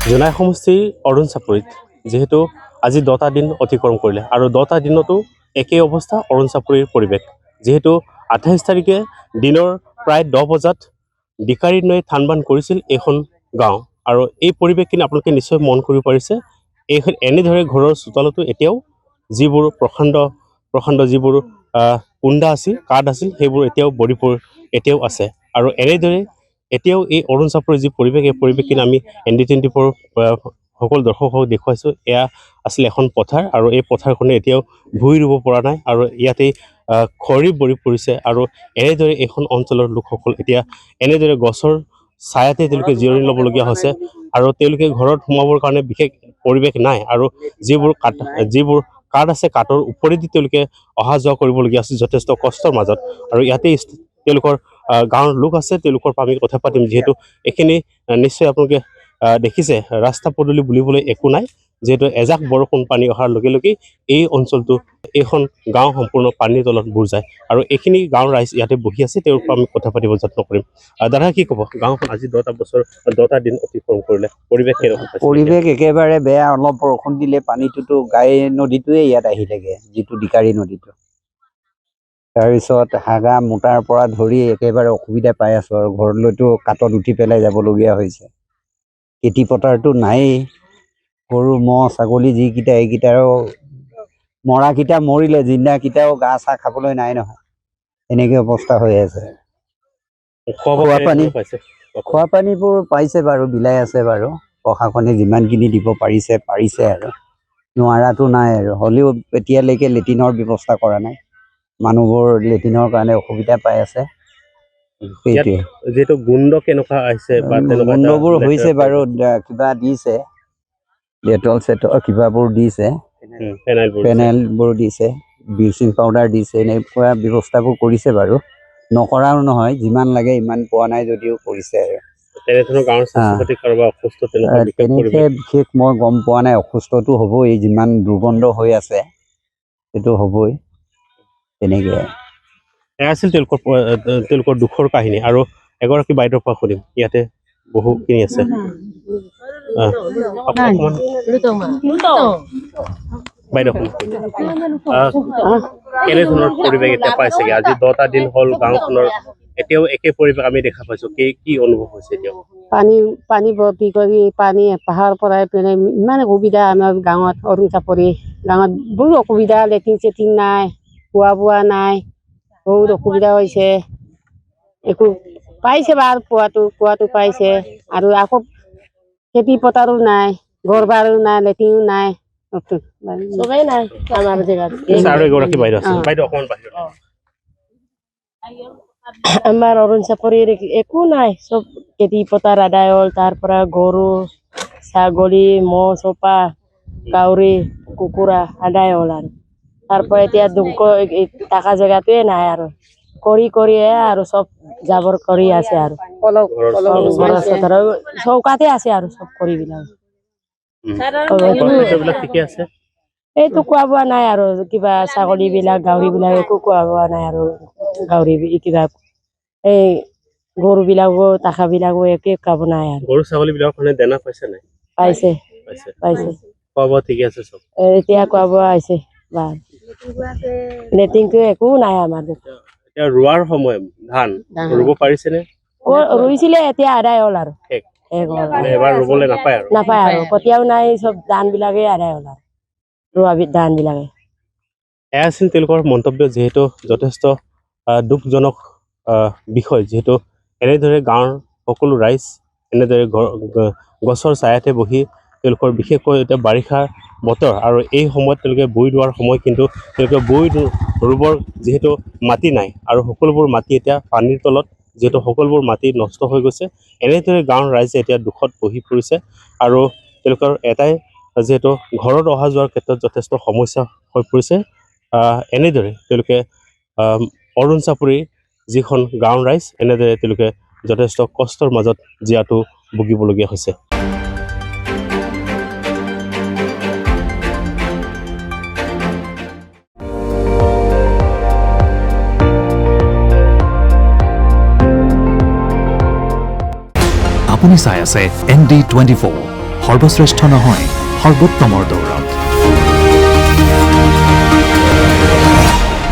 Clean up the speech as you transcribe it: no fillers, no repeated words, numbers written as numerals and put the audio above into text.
জোনাই সমষ্টিৰ অৰুণ চাপৰিত যেহেতু আজি 10টা দিন অতিক্ৰম কৰিলে আৰু 10টা দিনতো একেই অৱস্থা অৰুণ চাপৰিৰ পৰিৱেশ যেহেতু 28 তাৰিখে দিনৰ প্ৰায় 10 বজাত ডিকাৰী নৈ থানবান কৰিছিল এইখন গাঁও আৰু এই পৰিৱেশখিনি আপোনালোকে নিশ্চয় মন কৰিব পাৰিছে এইখন এনেদৰে ঘৰৰ চোতালতো এতিয়াও যিবোৰ প্ৰখণ্ড যিবোৰ কুণ্ডা আছিল কাঠ আছিল সেইবোৰ এতিয়াও এতিয়াও আছে আৰু এনেদৰে এতিয়াও এই অৰুণ চাপৰিৰ যি পৰিৱেশ এই পৰিৱেশখিনি আমি ND24 সকলো দৰ্শকক দেখুৱাইছোঁ এয়া আছিলে এখন পথাৰ আৰু এই পথাৰখনে এতিয়াও ভূঁই ৰুব পৰা নাই আৰু ইয়াতেই খৰি বৰি পৰিছে আৰু এনেদৰে এইখন অঞ্চলৰ লোকসকল এতিয়া এনেদৰে গছৰ ছায়াতে তেওঁলোকে জিৰণি ল'বলগীয়া হৈছে আৰু তেওঁলোকে ঘৰত সোমাবৰ কাৰণে বিশেষ পৰিৱেশ নাই আৰু যিবোৰ কাঠ আছে কাঠৰ ওপৰেদি তেওঁলোকে অহা যোৱা কৰিবলগীয়া আছে যথেষ্ট কষ্টৰ মাজত আৰু ইয়াতেই তেওঁলোকৰ গাঁৱৰ লোক আছে তেওঁলোকৰ পৰা আমি কথা পাতিম যিহেতু এইখিনি নিশ্চয় আপোনালোকে দেখিছে ৰাস্তা পদূলি বুলিবলৈ একো নাই যেহেতু এজাক বৰষুণ পানী অহাৰ লগে লগে এই অঞ্চলটো এইখন গাঁও সম্পূৰ্ণ পানীৰ তলত বুৰ যায় আৰু এইখিনি গাঁৱৰ ৰাইজ ইয়াতে বহি আছে তেওঁৰ পৰা আমি কথা পাতিব যত্ন কৰিম দাদা কি ক'ব গাঁওখন আজি 10টা দিন অতিক্ৰম কৰিলে পৰিৱেশ পৰিৱেশ একেবাৰে বেয়া অলপ বৰষুণ দিলে পানীটোতো গাই নদীটোৱে ইয়াত আহি থাকে যিটো ডিকাৰী নদীটো তাৰপিছত হাগা মোটাৰ পৰা ধৰি একেবাৰে অসুবিধা পাই আছো আৰু ঘৰলৈতো কাটত উঠি পেলাই যাবলগীয়া হৈছে খেতি পথাৰটো নায়েই গৰু ম'হ ছাগলী যিকেইটা এইকেইটাৰো মৰাকেইটা মৰিলে জিন্দাকেইটাও গা চা খাবলৈ নাই নহয় এনেকৈ অৱস্থা হৈ আছে খোৱা পানীবোৰ পাইছে বাৰু বিলাই আছে বাৰু প্ৰশাসনে যিমানখিনি দিব পাৰিছে আৰু নোৱাৰাটো নাই আৰু হ'লেও এতিয়ালৈকে লেট্ৰিনৰ ব্যৱস্থা কৰা নাই মানুহবোৰ লেট্ৰিনৰ কাৰণে অসুবিধা পাই আছে সেইটোৱে যিহেতু গোন্ধ কেনেকুৱা আহিছে বা গোন্ধবোৰ হৈছে বাৰু কিবা দিছে ডেটল চেটল কিবাবোৰ দিছে ফেনাইলবোৰ দিছে ব্লিচিং পাউডাৰ দিছে এনেকুৱা ব্যৱস্থাবোৰ কৰিছে বাৰু নকৰাও নহয় যিমান লাগে ইমান পোৱা নাই যদিও কৰিছে আৰু তেনেকে বিশেষ মই গম পোৱা নাই অসুস্থটো হ'বই যিমান দুৰ্গন্ধ হৈ আছে সেইটো হ'বই তেনেকে এয়া আছিল তেওঁলোকৰ দুখৰ কাহিনী আৰু এগৰাকী বাইদেউৰ পৰা শুনিম ইয়াতে বহুখিনি আছে বাইদেউ কেনেধৰণৰ পৰিৱেশ এতিয়া পাইছেগে আজি 10টা দিন হ'ল গাঁওখনৰ এতিয়াও একে পৰিৱেশ আমি দেখা পাইছো কি অনুভৱ হৈছে এতিয়াও পানী ভৰ্তি কৰি পানী পাহাৰৰ পৰাই পেলাই ইমান অসুবিধা আমাৰ গাঁৱত অৰুণ চাপৰি গাঁৱত বহুত অসুবিধা লেট্ৰিন চেট্ৰিন নাই খোৱা বোৱা নাই বহুত অসুবিধা হৈছে একো পাইছে বাৰু খোৱাটো পাইছে আৰু আকৌ খেতি পথাৰো নাই ঘৰ বাৰো নাই লেট্ৰিনো নাই চবেই নাই আমাৰ জেগাত আমাৰ অৰুণ চাপৰিৰ একো নাই চব খেতি পথাৰ আদায় হ'ল তাৰ পৰা গৰু ছাগলী ম'হ চপা কাউৰী কুকুৰা আদায় হ'ল আৰু তাৰ পৰা এতিয়া দুখ থকা জেগাটোৱে নাই আৰু কৰিয়ে আৰু চব জাবৰ কৰি আছে আৰু চৌকাতে আছে আৰু চব কৰিবিলাক এইটো খোৱা বোৱা নাই আৰু কিবা ছাগলী বিলাক গাহৰি বিলাক একো খোৱা বোৱা নাই আৰু গাহৰি কিবা এই গৰু বিলাকো টাকা বিলাকো একে খাব নাই আৰু গৰু ছাগলী বিলাকৰ কাৰণে দানা পাইছে নাই পাইছে খোৱা বোৱা ঠিকে আছে চব এতিয়া খোৱা বোৱা হৈছে বা লেট্ৰিনটো একো নাই আমাৰ এতিয়া ৰোৱাৰ সময় ধান ৰুব পাৰিছেনে ৰুইছিলে এতিয়া আদায় হ'ল আৰু এবাৰ ৰুবলৈ নাপায় আৰু কতিয়াও নাই চব ধান বিলাকে আদায় হ'ল আৰু ৰোৱা ধান বিলাকে এয়া আছিল তেওঁলোকৰ মন্তব্য যিহেতু যথেষ্ট দুখজনক বিষয় যিহেতু এনেদৰে গাঁৱৰ সকলো ৰাইজ এনেদৰে গছৰ ছায়াতে বহি তেওঁলোকৰ বিশেষকৈ এতিয়া বাৰিষাৰ বতৰ আৰু এই সময়ত তেওঁলোকে ভূঁই ৰোৱাৰ সময় কিন্তু তেওঁলোকে ভূঁই ৰুবৰ যিহেতু মাটি নাই আৰু সকলোবোৰ মাটি এতিয়া পানীৰ তলত যিহেতু সকলোবোৰ মাটি নষ্ট হৈ গৈছে এনেদৰে গাঁৱৰ ৰাইজে এতিয়া দুখত বহি পৰিছে আৰু তেওঁলোকৰ এটাই যিহেতু ঘৰত অহা যোৱাৰ ক্ষেত্ৰত যথেষ্ট সমস্যা হৈ পৰিছে এনেদৰে তেওঁলোকে অৰুণ চাপৰিৰ যিখন গাঁৱৰ ৰাইজ এনেদৰে তেওঁলোকে যথেষ্ট কষ্টৰ মাজত জীয়াটো ভুগিবলগীয়া হৈছে আপুনি চাই আছে ND24 সৰ্বশ্ৰেষ্ঠ নহয়, সৰ্বোত্তমৰ দৌৰত।